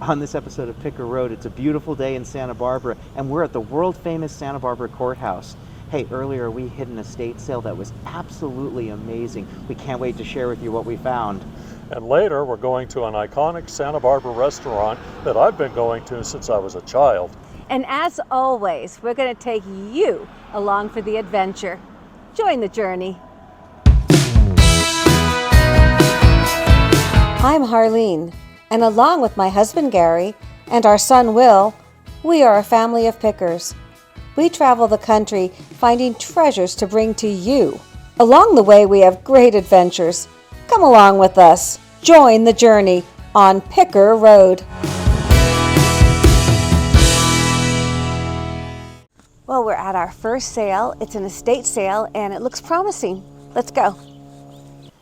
On this episode of Picker Road, it's a beautiful day in Santa Barbara, and we're at the world-famous Santa Barbara Courthouse. Hey, earlier we hit an estate sale that was absolutely amazing. We can't wait to share with you what we found. And later, we're going to an iconic Santa Barbara restaurant that I've been going to since I was a child. And as always, we're going to take you along for the adventure. Join the journey. I'm Harleen, and along with my husband Gary and our son Will, we are a family of pickers. We travel the country finding treasures to bring to you. Along the way, we have great adventures. Come along with us. Join the journey on Picker Road. Well, we're at our first sale. It's an estate sale, and it looks promising. Let's go.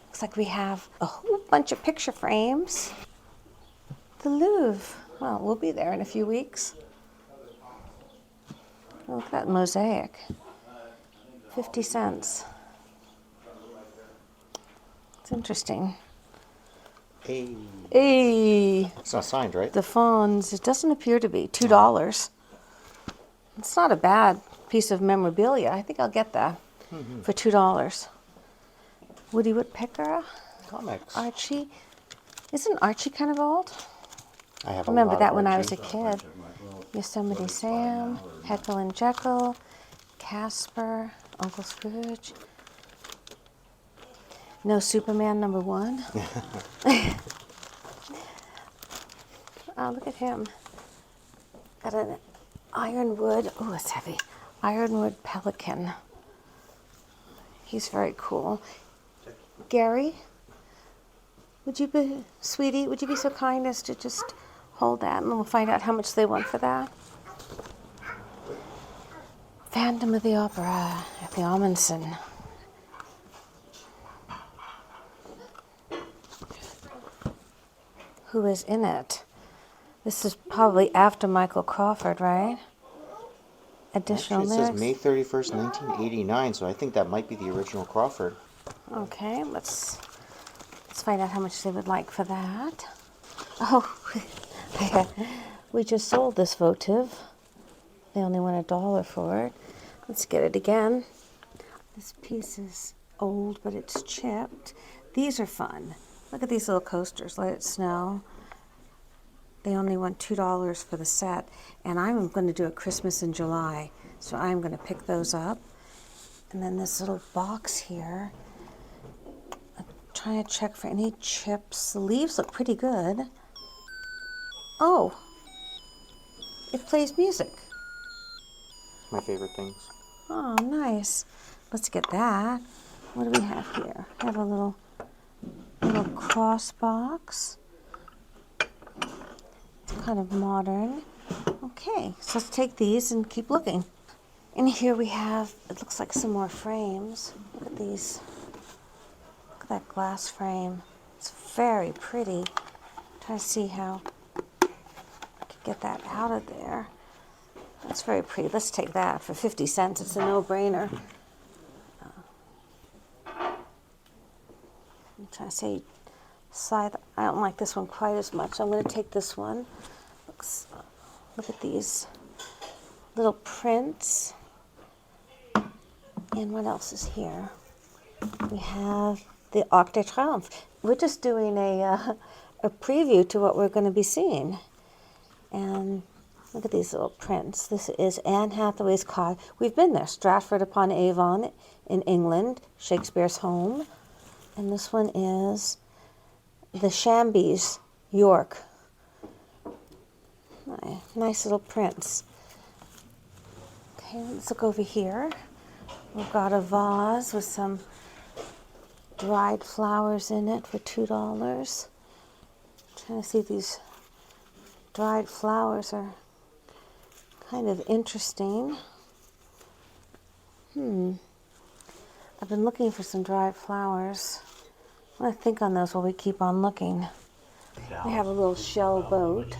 Looks like we have a whole bunch of picture frames. The Louvre. Well, we'll be there in a few weeks. Oh, look at that mosaic. 50 cents. It's interesting. Hey. Hey. It's not signed, right? The phones. It doesn't appear to be. $2. It's not a bad piece of memorabilia. I think I'll get that for $2. Woody Woodpecker. Comics. Archie. Isn't Archie kind of old? I have Remember a lot that of when I Archie. was a kid. Yosemite Sam, Heckle and Jekyll, Casper, Uncle Scrooge. No Superman #1. Oh, look at him. Got an ironwood. Oh, it's heavy. Ironwood pelican. He's very cool. Gary, sweetie, would you be so kind as to just hold that, and we'll find out how much they want for that. Phantom of the Opera at the Amundsen. Who is in it? This is probably after Michael Crawford, right? Additional Actually, it lyrics. says May 31st, 1989, so I think that might be the original Crawford. Okay, let's find out how much they would like for that. Oh, we just sold this votive. They only want $1 for it. Let's get it again. This piece is old, but it's chipped. These are fun. Look at these little coasters. Let It Snow. They only want $2 for the set, and I'm going to do a Christmas in July, so I'm going to pick those up. And then this little box here. I'm trying to check for any chips. The leaves look pretty good. Oh, it plays music. My favorite things. Oh, nice. Let's get that. What do we have here? I have a little cross box. It's kind of modern. Okay, so let's take these and keep looking. And here we have, it looks like some more frames. Look at these. Look at that glass frame. It's very pretty. Try to see how I could get that out of there. That's very pretty. Let's take that for 50 cents. It's a no-brainer. I'm trying to say side. I don't like this one quite as much. I'm going to take this one. Look at these little prints. And what else is here? We have the Arc de Triomphe. We're just doing a preview to what we're going to be seeing. And look at these little prints. This is Anne Hathaway's car. We've been there, Stratford-upon-Avon in England, Shakespeare's home. And this one is the Shambies, York. Nice little prints. Okay, let's look over here. We've got a vase with some dried flowers in it for $2. Trying to see if these dried flowers are kind of interesting. I've been looking for some dried flowers. I want to think on those while we keep on looking. We have a little shell boat.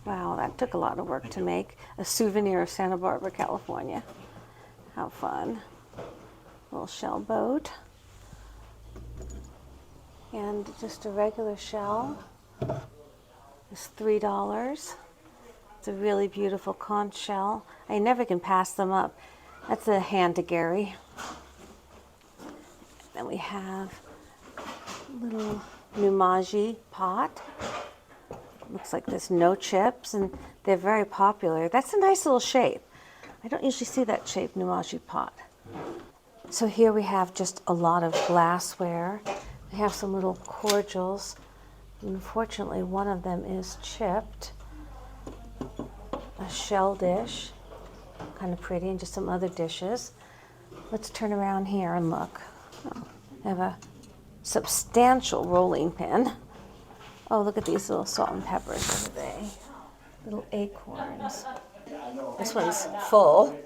Wow, that took a lot of work to make. A souvenir of Santa Barbara, California. How fun. Little shell boat. And just a regular shell. It's $3. It's a really beautiful conch shell. I never can pass them up. That's a hand to Gary. Then we have a little numaji pot. Looks like there's no chips, and they're very popular. That's a nice little shape. I don't usually see that shape numaji pot. So here we have just a lot of glassware. We have some little cordials. Unfortunately, one of them is chipped. A shell dish, kind of pretty, and just some other dishes. Let's turn around here and look. Oh, I have a substantial rolling pin. Oh, look at these little salt and peppers. What are they? Little acorns. This one's full.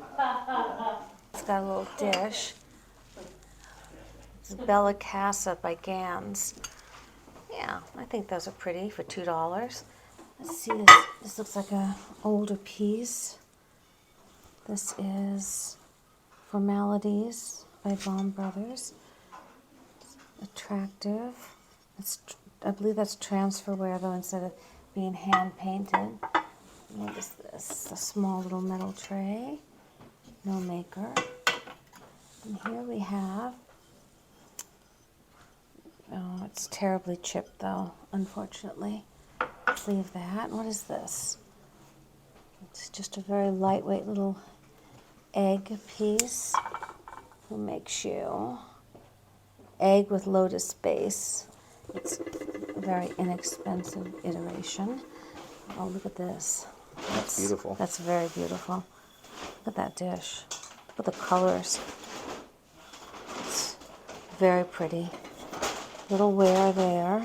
It's got a little dish. It's Bella Casa by Gans. Yeah, I think those are pretty for $2. Let's see this. This looks like an older piece. This is Formalities by Baum Brothers. It's attractive. I believe that's transferware though, instead of being hand painted. What is this? A small little metal tray. No maker. And here we have, oh, it's terribly chipped though, unfortunately. Let's leave that. What is this? It's just a very lightweight little egg piece. Who makes you? Egg with lotus base. It's a very inexpensive iteration. Oh, look at this. That's beautiful. That's very beautiful. Look at that dish. Look at the colors. It's very pretty. Little wear there.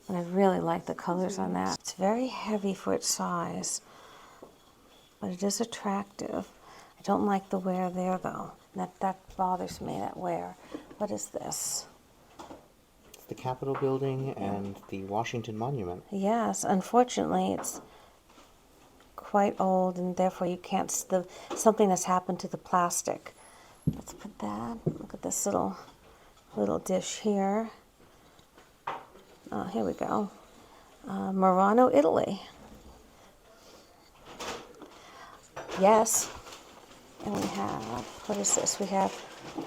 But I really like the colors on that. It's very heavy for its size, but it is attractive. I don't like the wear there though. That bothers me, that wear. What is this? It's the Capitol building and the Washington Monument. Yes, unfortunately it's quite old, and therefore you can't, something has happened to the plastic. Let's put that. Look at this little dish here. Here we go. Murano, Italy. Yes. And we have, what is this? We have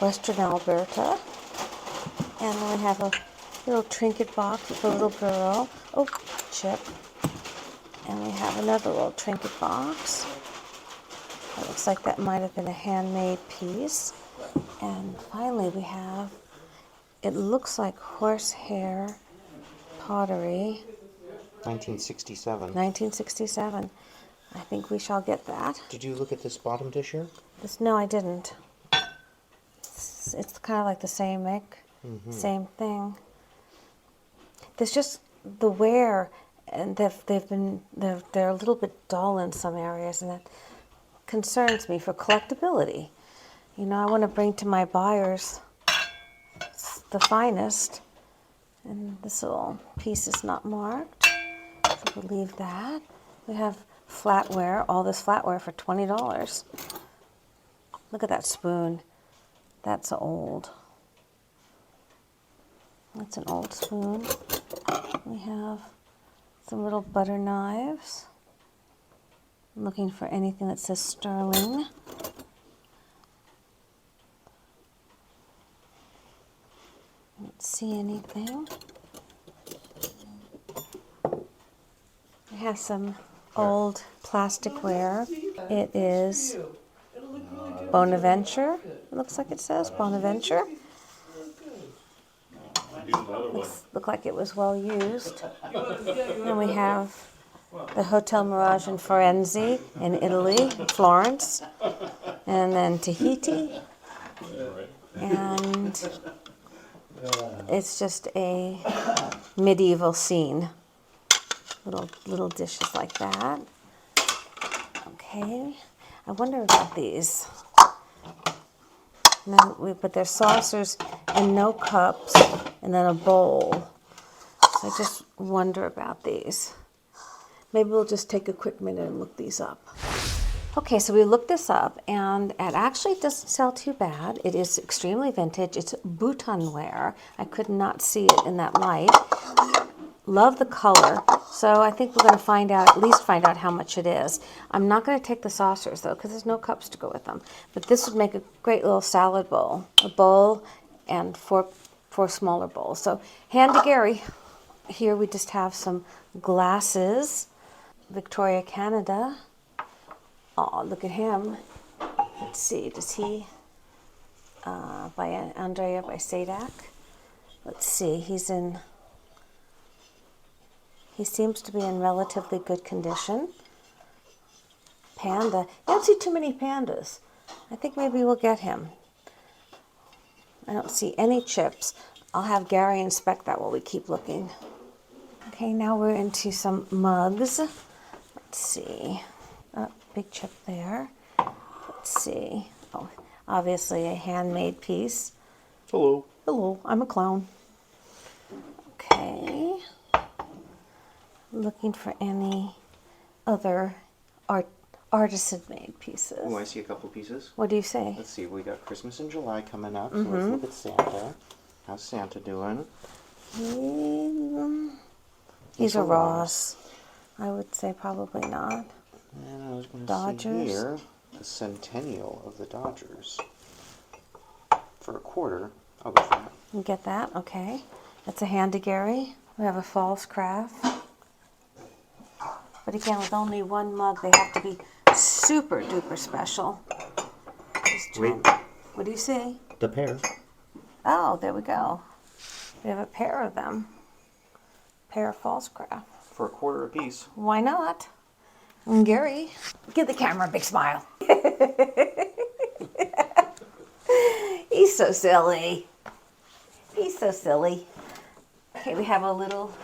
Western Alberta. And then we have a little trinket box with a little girl. Oh, chip. And we have another little trinket box. It looks like that might have been a handmade piece. And finally we have, it looks like horsehair pottery. 1967. 1967. I think we shall get that. Did you look at this bottom dish here? No, I didn't. It's kind of like the same same thing. There's just the wear, and they're a little bit dull in some areas, and that concerns me for collectability. You know, I want to bring to my buyers the finest. And this little piece is not marked, so we'll leave that. We have flatware, all this flatware for $20. Look at that spoon. That's old. That's an old spoon. We have some little butter knives. I'm looking for anything that says sterling. Don't see anything. We have some old plasticware. It is Bonaventure. It looks like it says Bonaventure. Look like it was well used. And we have the Hotel Mirage in Firenze in Italy, Florence, and then Tahiti. And it's just a medieval scene. Little dishes like that. Okay, I wonder about these. But they're saucers and no cups, and then a bowl. So I just wonder about these. Maybe we'll just take a quick minute and look these up. Okay, so we looked this up, and it actually doesn't sell too bad. It is extremely vintage. It's Bhutanware. I could not see it in that light. love the color. So I think we're going to find out, at least find out how much it is. I'm not going to take the saucers though, because there's no cups to go with them. But this would make a great little salad bowl. A bowl and four smaller bowls. So hand to Gary. Here we just have some glasses. Victoria, Canada. Oh, look at him. Let's see, does he, by Andrea by Sadak. Let's see, he seems to be in relatively good condition. Panda, I don't see too many pandas. I think maybe we'll get him. I don't see any chips. I'll have Gary inspect that while we keep looking. Okay, now we're into some mugs. Let's see. Oh, big chip there. Let's see. Oh, obviously a handmade piece. Hello. Hello, I'm a clown. Okay. Looking for any other artisan-made pieces. Oh, I see a couple pieces. What do you say? Let's see, we got Christmas in July coming up, so let's look at Santa. How's Santa doing? He's a Ross. I would say probably not. And I was going to Dodgers. see here, the centennial of the Dodgers. For a quarter, I'll go for that. You get that? Okay. That's a hand to Gary. We have a false craft. But again, with only one mug, they have to be super duper special. Wait. What do you see? The pair. Oh, there we go. We have a pair of them. Pair of false craft. For a quarter apiece. Why not? And Gary, give the camera a big smile. He's so silly. He's so silly. Okay, we have a little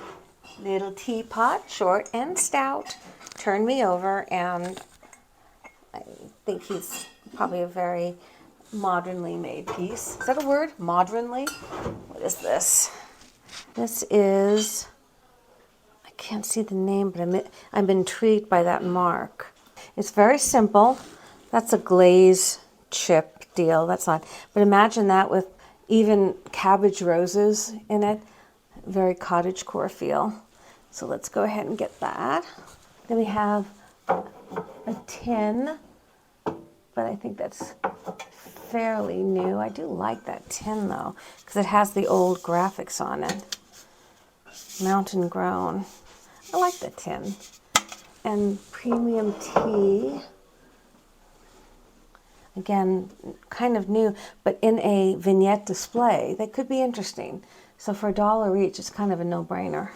teapot, short and stout. Turn me over, and I think he's probably a very modernly made piece. Is that a word? Modernly? What is this? This is, I can't see the name, but I'm intrigued by that mark. It's very simple. That's a glaze chip deal. That's not, but imagine that with even cabbage roses in it. Very cottagecore feel. So let's go ahead and get that. Then we have a tin, but I think that's fairly new. I do like that tin though, because it has the old graphics on it. Mountain grown. I like the tin. And premium tea. Again, kind of new, but in a vignette display. They could be interesting. So for $1 each, it's kind of a no-brainer.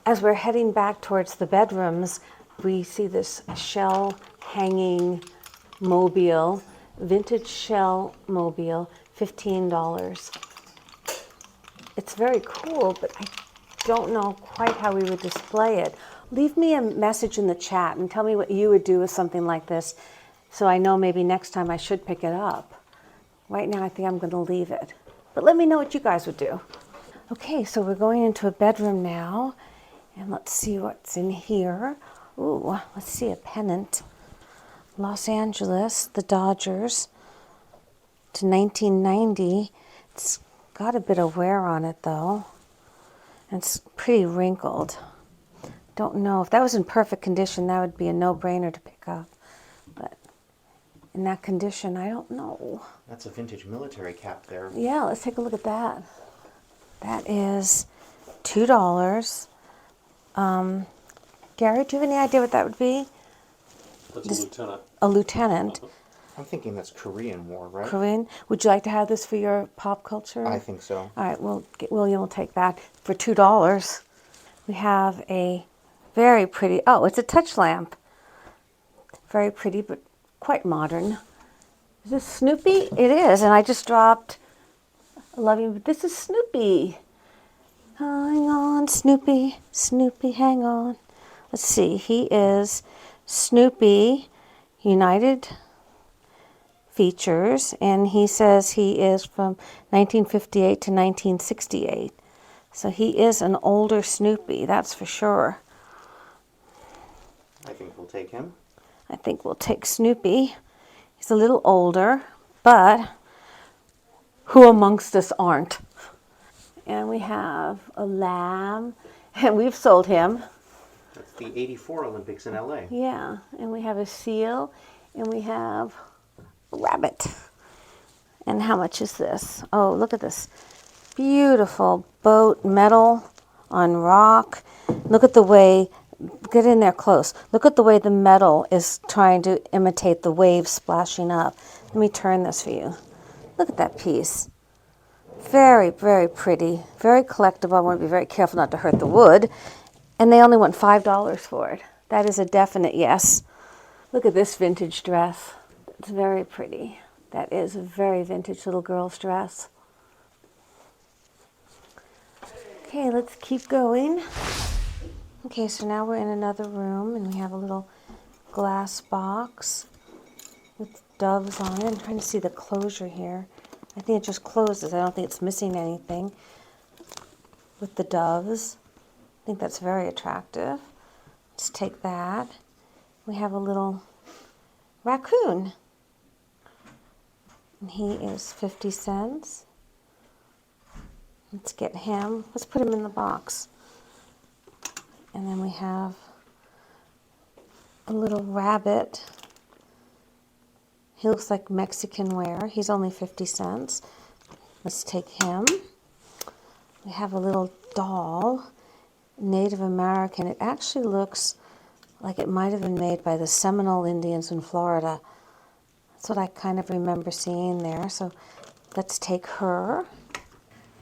As we're heading back towards the bedrooms, we see this shell hanging mobile, vintage shell mobile, $15. It's very cool, but I don't know quite how we would display it. Leave me a message in the chat and tell me what you would do with something like this, so I know maybe next time I should pick it up. Right now, I think I'm going to leave it. But let me know what you guys would do. Okay, so we're going into a bedroom now. And let's see what's in here. Ooh, let's see, a pennant. Los Angeles, the Dodgers, to 1990. It's got a bit of wear on it, though. And it's pretty wrinkled. Don't know. If that was in perfect condition, that would be a no-brainer to pick up. But in that condition, I don't know. That's a vintage military cap there. Yeah, let's take a look at that. That is $2. Gary, do you have any idea what that would be? That's a lieutenant. A lieutenant. I'm thinking that's Korean War, right? Korean. Would you like to have this for your pop culture? I think so. All right, William will take that for $2. We have a very pretty, oh, it's a touch lamp. Very pretty, but quite modern. Is this Snoopy? It is, and I just dropped, I love you, but this is Snoopy. Hang on, Snoopy, Snoopy, hang on. Let's see, he is Snoopy, United Features, and he says he is from 1958 to 1968. So he is an older Snoopy, that's for sure. I think we'll take him. I think we'll take Snoopy. He's a little older, but who amongst us aren't? And we have a lamb, and we've sold him. That's the '84 Olympics in LA. Yeah, and we have a seal, and we have a rabbit. And how much is this? Oh, look at this beautiful boat, metal on rock. Look at the way, get in there close. Look at the way the metal is trying to imitate the waves splashing up. Let me turn this for you. Look at that piece. Very, very pretty, very collectible. I want to be very careful not to hurt the wood. And they only want $5 for it. That is a definite yes. Look at this vintage dress. It's very pretty. That is a very vintage little girl's dress. Okay, let's keep going. Okay, so now we're in another room and we have a little glass box with doves on it. I'm trying to see the closure here. I think it just closes. I don't think it's missing anything with the doves. I think that's very attractive. Let's take that. We have a little raccoon. And he is 50 cents. Let's get him. Let's put him in the box. And then we have a little rabbit. He looks like Mexican wear. He's only 50 cents. Let's take him. We have a little doll, Native American. It actually looks like it might have been made by the Seminole Indians in Florida. That's what I kind of remember seeing there. So let's take her.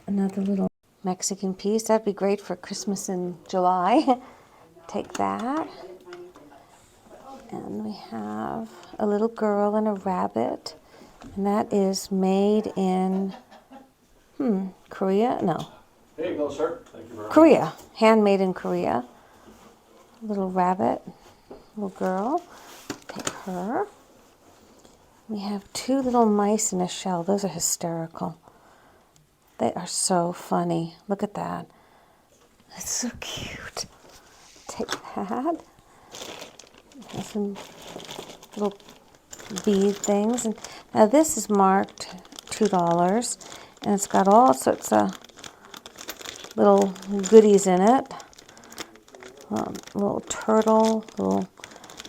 Another little Mexican piece. That'd be great for Christmas in July. Take that. And we have a little girl and a rabbit. And that is made in, Korea? No. There you go, sir. Thank you very much. Korea. Handmade in Korea. Little rabbit, little girl. Take her. We have two little mice in a shell. Those are hysterical. They are so funny. Look at that. That's so cute. Take that. Have some little bead things. And now this is marked $2, and it's got all sorts of little goodies in it. Little turtle, little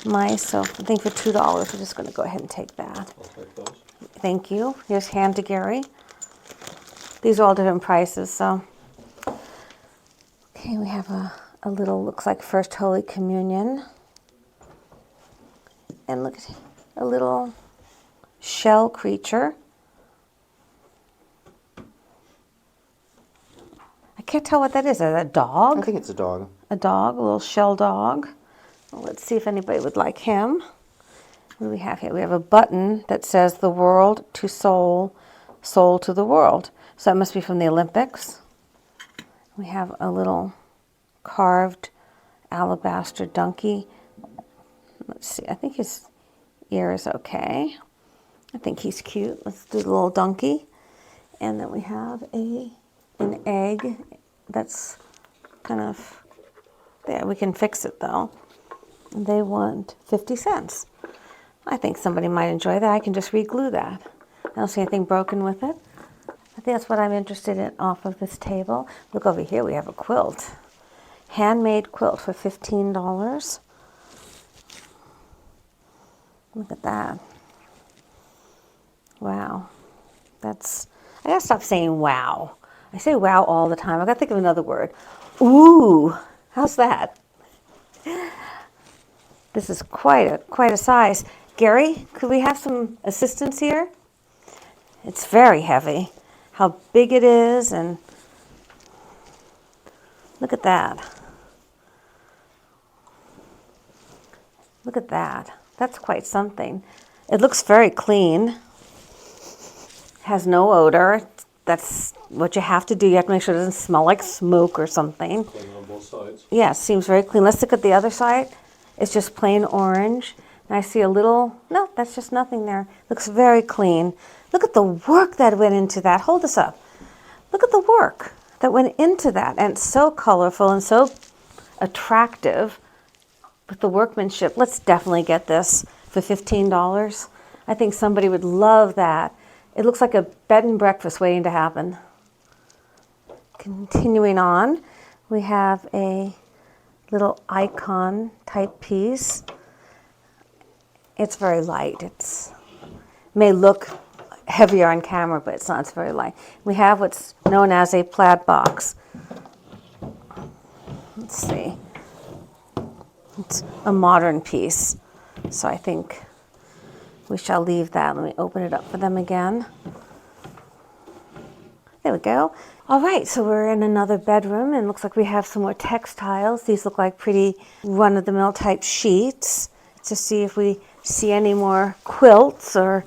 mice. So I think for $2, we're just going to go ahead and take that. I'll take those. Thank you. Here's hand to Gary. These are all different prices, so. Okay, we have a little, looks like First Holy Communion. And look at a little shell creature. I can't tell what that is. Is that a dog? I think it's a dog. A dog, a little shell dog. Well, let's see if anybody would like him. What do we have here? We have a button that says the world to soul, soul to the world. So that must be from the Olympics. We have a little carved alabaster donkey. Let's see, I think his ear is okay. I think he's cute. Let's do the little donkey. And then we have an egg that's kind of, there, we can fix it though. They want 50 cents. I think somebody might enjoy that. I can just re-glue that. I don't see anything broken with it. I think that's what I'm interested in off of this table. Look over here, we have a quilt. Handmade quilt for $15. Look at that. Wow. That's, I gotta stop saying wow. I say wow all the time. I gotta think of another word. Ooh, how's that? This is quite a size. Gary, could we have some assistance here? It's very heavy. How big it is, and look at that. Look at that. That's quite something. It looks very clean. Has no odor. That's what you have to do. You have to make sure it doesn't smell like smoke or something. Clean on both sides. Yeah, it seems very clean. Let's look at the other side. It's just plain orange. And I see a little, no, that's just nothing there. Looks very clean. Look at the work that went into that. Hold this up. Look at the work that went into that. And it's so colorful and so attractive with the workmanship. Let's definitely get this for $15. I think somebody would love that. It looks like a bed and breakfast waiting to happen. Continuing on, we have a little icon type piece. It's very light. It may look heavier on camera, but it's not. It's very light. We have what's known as a plaid box. Let's see. It's a modern piece, so I think we shall leave that. Let me open it up for them again. There we go. All right, so we're in another bedroom, and it looks like we have some more textiles. These look like pretty run-of-the-mill type sheets. To see if we see any more quilts or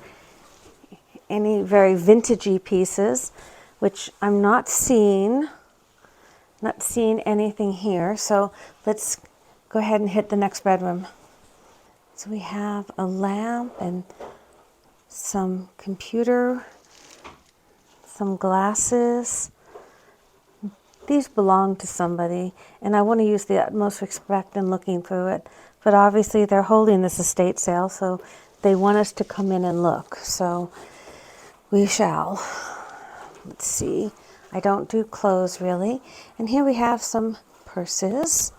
any very vintagey pieces, which I'm not seeing. Not seeing anything here, so let's go ahead and hit the next bedroom. So we have a lamp and some computer, some glasses. These belong to somebody, and I want to use the utmost respect in looking through it. But obviously they're holding this estate sale, so they want us to come in and look. So we shall. Let's see. I don't do clothes really. And here we have some purses.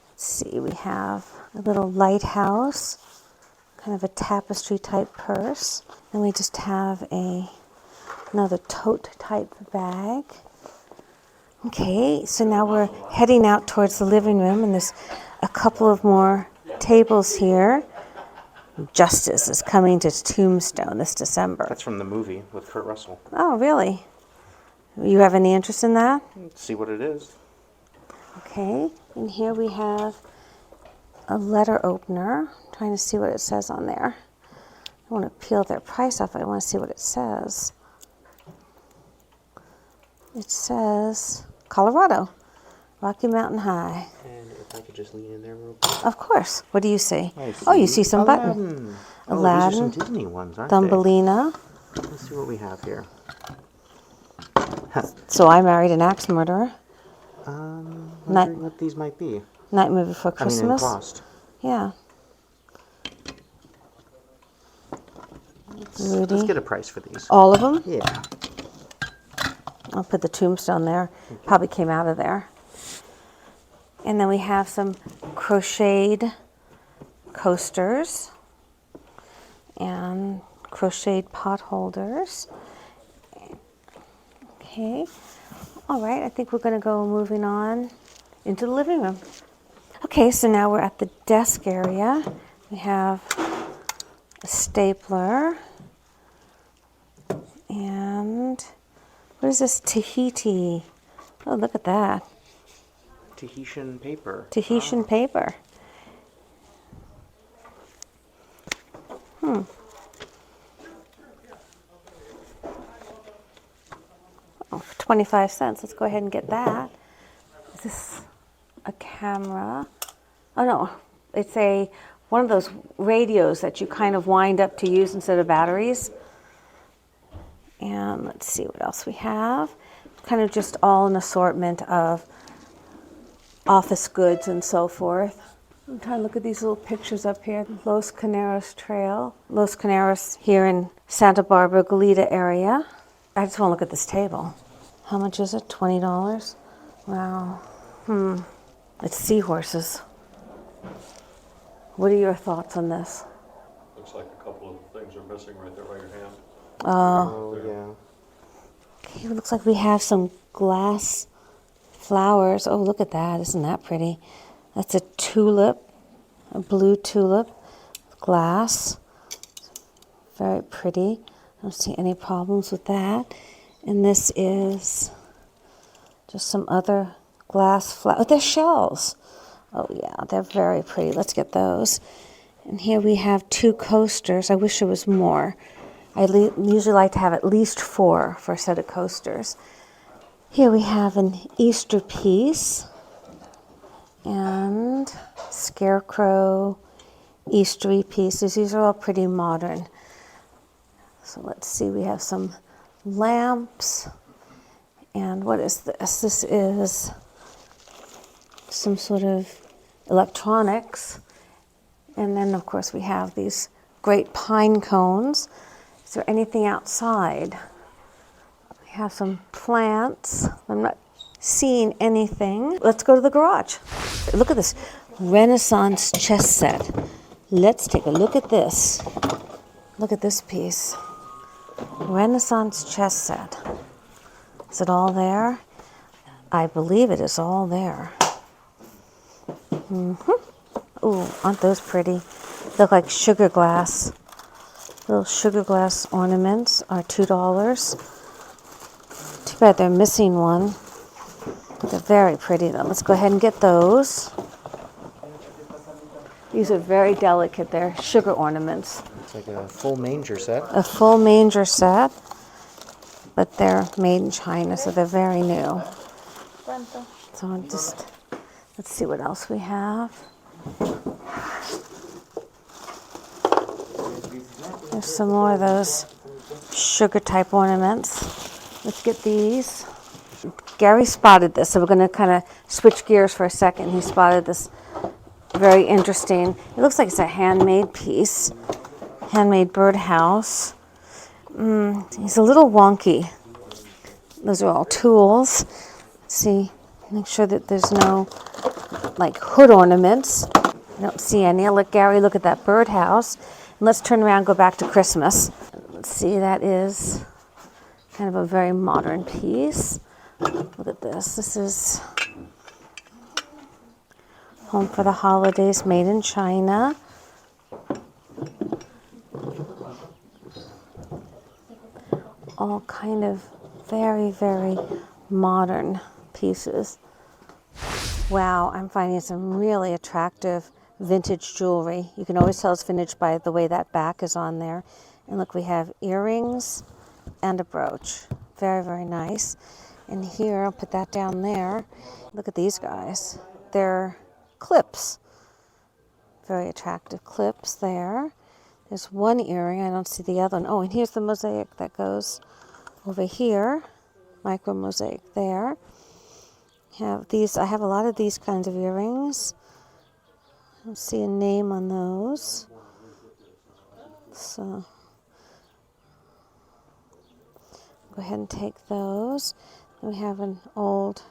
Let's see, we have a little lighthouse, kind of a tapestry type purse. Then we just have another tote type bag. Okay, so now we're heading out towards the living room, and there's a couple of more tables here. Justice is coming to Tombstone this December. That's from the movie with Kurt Russell. Oh, really? You have any interest in that? Let's see what it is. Okay, and here we have a letter opener. I'm trying to see what it says on there. I want to peel their price off. I want to see what it says. It says Colorado, Rocky Mountain High. And if I could just lean in there real quick. Of course. What do you see? I see Oh, you see some button. Aladdin. Aladdin. Oh, these are some Disney ones, aren't Thumbelina. they? Let's see what we have here. So I Married an Axe Murderer. Wondering what these might be. Nightmare Before I mean, in Christmas. cost. Yeah. Let's get a price for these. All of them? Yeah. I'll put the Tombstone there. Probably came out of there. And then we have some crocheted coasters and crocheted pot holders. Okay. All right, I think we're going to go moving on into the living room. Okay, so now we're at the desk area. We have a stapler and what is this? Tahiti. Oh, look at that. Tahitian paper. Tahitian paper. Oh, for 25 cents. Let's go ahead and get that. Is this a camera? Oh no, it's one of those radios that you kind of wind up to use instead of batteries. And let's see what else we have. Kind of just all an assortment of office goods and so forth. I'm trying to look at these little pictures up here. Los Caneros Trail. Los Caneros here in Santa Barbara, Goleta area. I just want to look at this table. How much is it? $20? Wow. It's seahorses. What are your thoughts on this? Looks like a couple of things are missing right there by your hand. Oh, yeah. Okay, it looks like we have some glass flowers. Oh, look at that. Isn't that pretty? That's a tulip, a blue tulip, glass. Very pretty. I don't see any problems with that. And this is just some other glass flowers. Oh, they're shells. Oh, yeah, they're very pretty. Let's get those. And here we have 2 coasters. I wish there was more. I usually like to have at least 4 for a set of coasters. Here we have an Easter piece and scarecrow Eastery pieces. These are all pretty modern. So let's see, we have some lamps. And what is this? This is some sort of electronics. And then, of course, we have these great pine cones. Is there anything outside? We have some plants. I'm not seeing anything. Let's go to the garage. Look at this Renaissance chess set. Let's take a look at this. Look at this piece. Renaissance chess set. Is it all there? I believe it is all there. Ooh, aren't those pretty? Look like sugar glass. Little sugar glass ornaments are $2. Too bad they're missing one. But they're very pretty though. Let's go ahead and get those. These are very delicate. They're sugar ornaments. It's like a full manger set. A full manger set, but they're made in China, so they're very new. So I'll just, let's see what else we have. There's some more of those sugar type ornaments. Let's get these. Gary spotted this, so we're going to kind of switch gears for a second. He spotted this very interesting. It looks like it's a handmade piece, handmade birdhouse. He's a little wonky. Those are all tools. Let's see, make sure that there's no like hood ornaments. I don't see any. I'll let Gary look at that birdhouse. And let's turn around and go back to Christmas. Let's see, that is kind of a very modern piece. Look at this. This is Home for the Holidays, made in China. All kind of very, very modern pieces. Wow, I'm finding some really attractive vintage jewelry. You can always tell it's vintage by the way that back is on there. And look, we have earrings and a brooch. Very, very nice. And here, I'll put that down there. Look at these guys. They're clips. Very attractive clips there. There's one earring. I don't see the other one. Oh, and here's the mosaic that goes over here. Micro mosaic there. Have these. I have a lot of these kinds of earrings. I don't see a name on those. So go ahead and take those. We have an old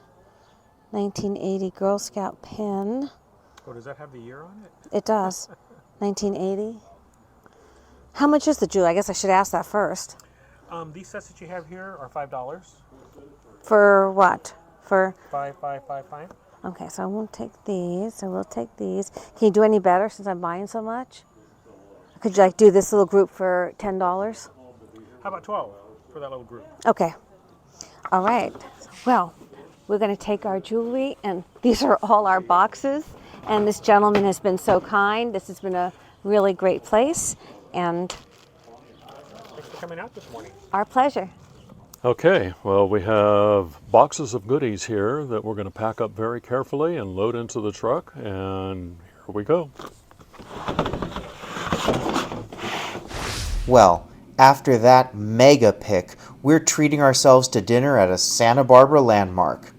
1980 Girl Scout pin. Oh, does that have the year on it? It does. 1980. How much is the jewelry? I guess I should ask that first. These sets that you have here are $5. For what? For Five. okay, so I won't take these. I will take these. Can you do any better since I'm buying so much? Could you like do this little group for $10? How about 12 for that little group? Okay. All right. Well, we're going to take our jewelry, and these are all our boxes. And this gentleman has been so kind. This has been a really great place, and Thanks for coming out this morning. our pleasure. Okay, well, we have boxes of goodies here that we're going to pack up very carefully and load into the truck, and here we go. Well, after that mega pick, we're treating ourselves to dinner at a Santa Barbara landmark.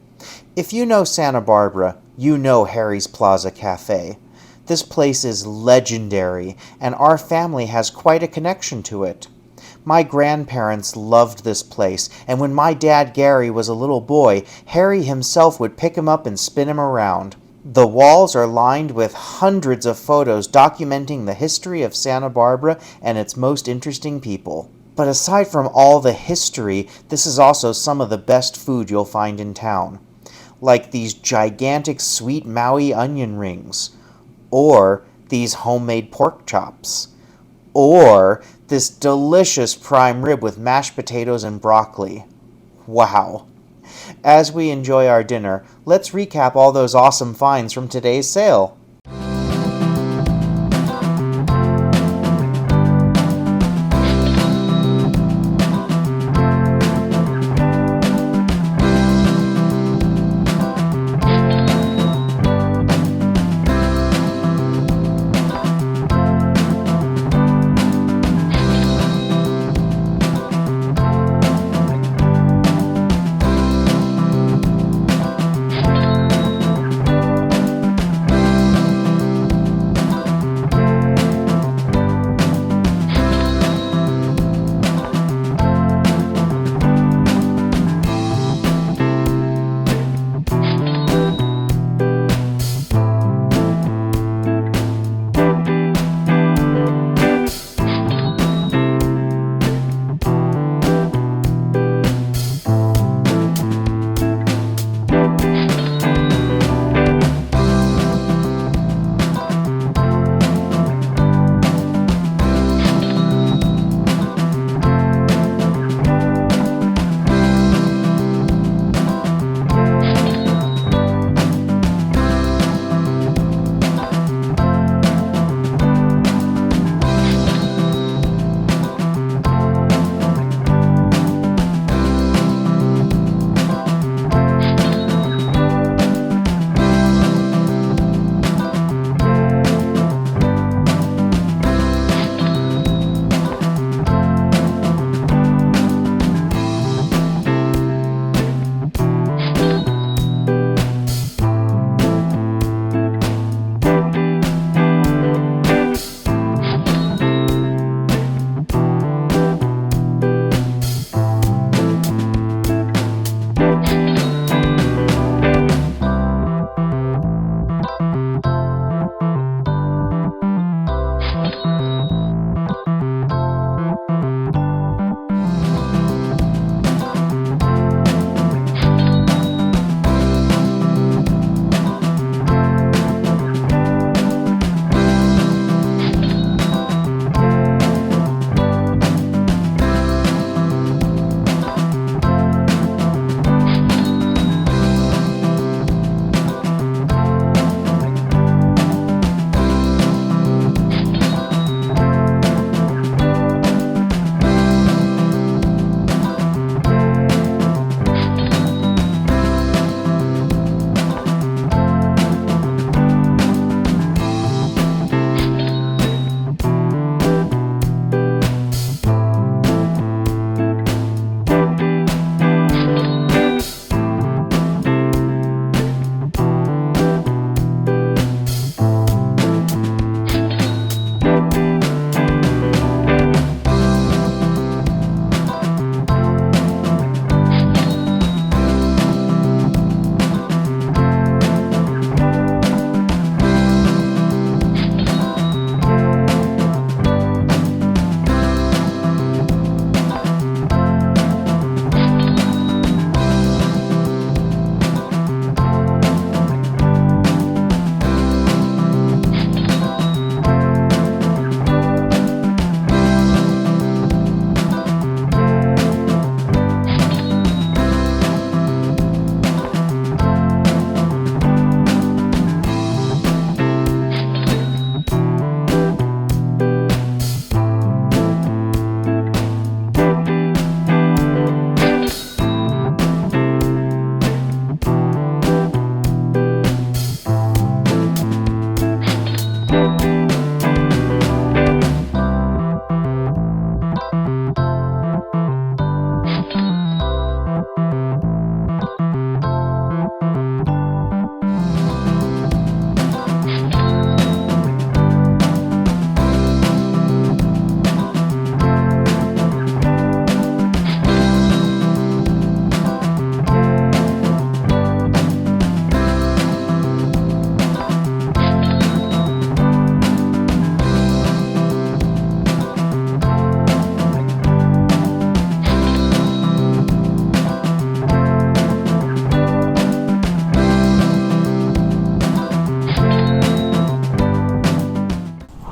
If you know Santa Barbara, you know Harry's Plaza Cafe. This place is legendary, and our family has quite a connection to it. My grandparents loved this place, and when my dad Gary was a little boy, Harry himself would pick him up and spin him around. The walls are lined with hundreds of photos documenting the history of Santa Barbara and its most interesting people. But aside from all the history, this is also some of the best food you'll find in town. Like these gigantic sweet Maui onion rings, or these homemade pork chops, or this delicious prime rib with mashed potatoes and broccoli. Wow. As we enjoy our dinner, let's recap all those awesome finds from today's sale.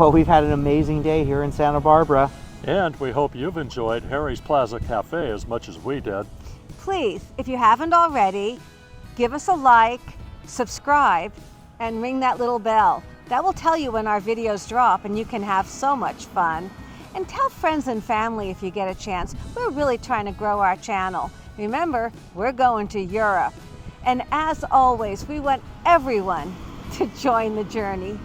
Well, we've had an amazing day here in Santa Barbara. And we hope you've enjoyed Harry's Plaza Cafe as much as we did. Please, if you haven't already, give us a like, subscribe, and ring that little bell. That will tell you when our videos drop and you can have so much fun. And tell friends and family if you get a chance. We're really trying to grow our channel. Remember, we're going to Europe. And as always, we want everyone to join the journey.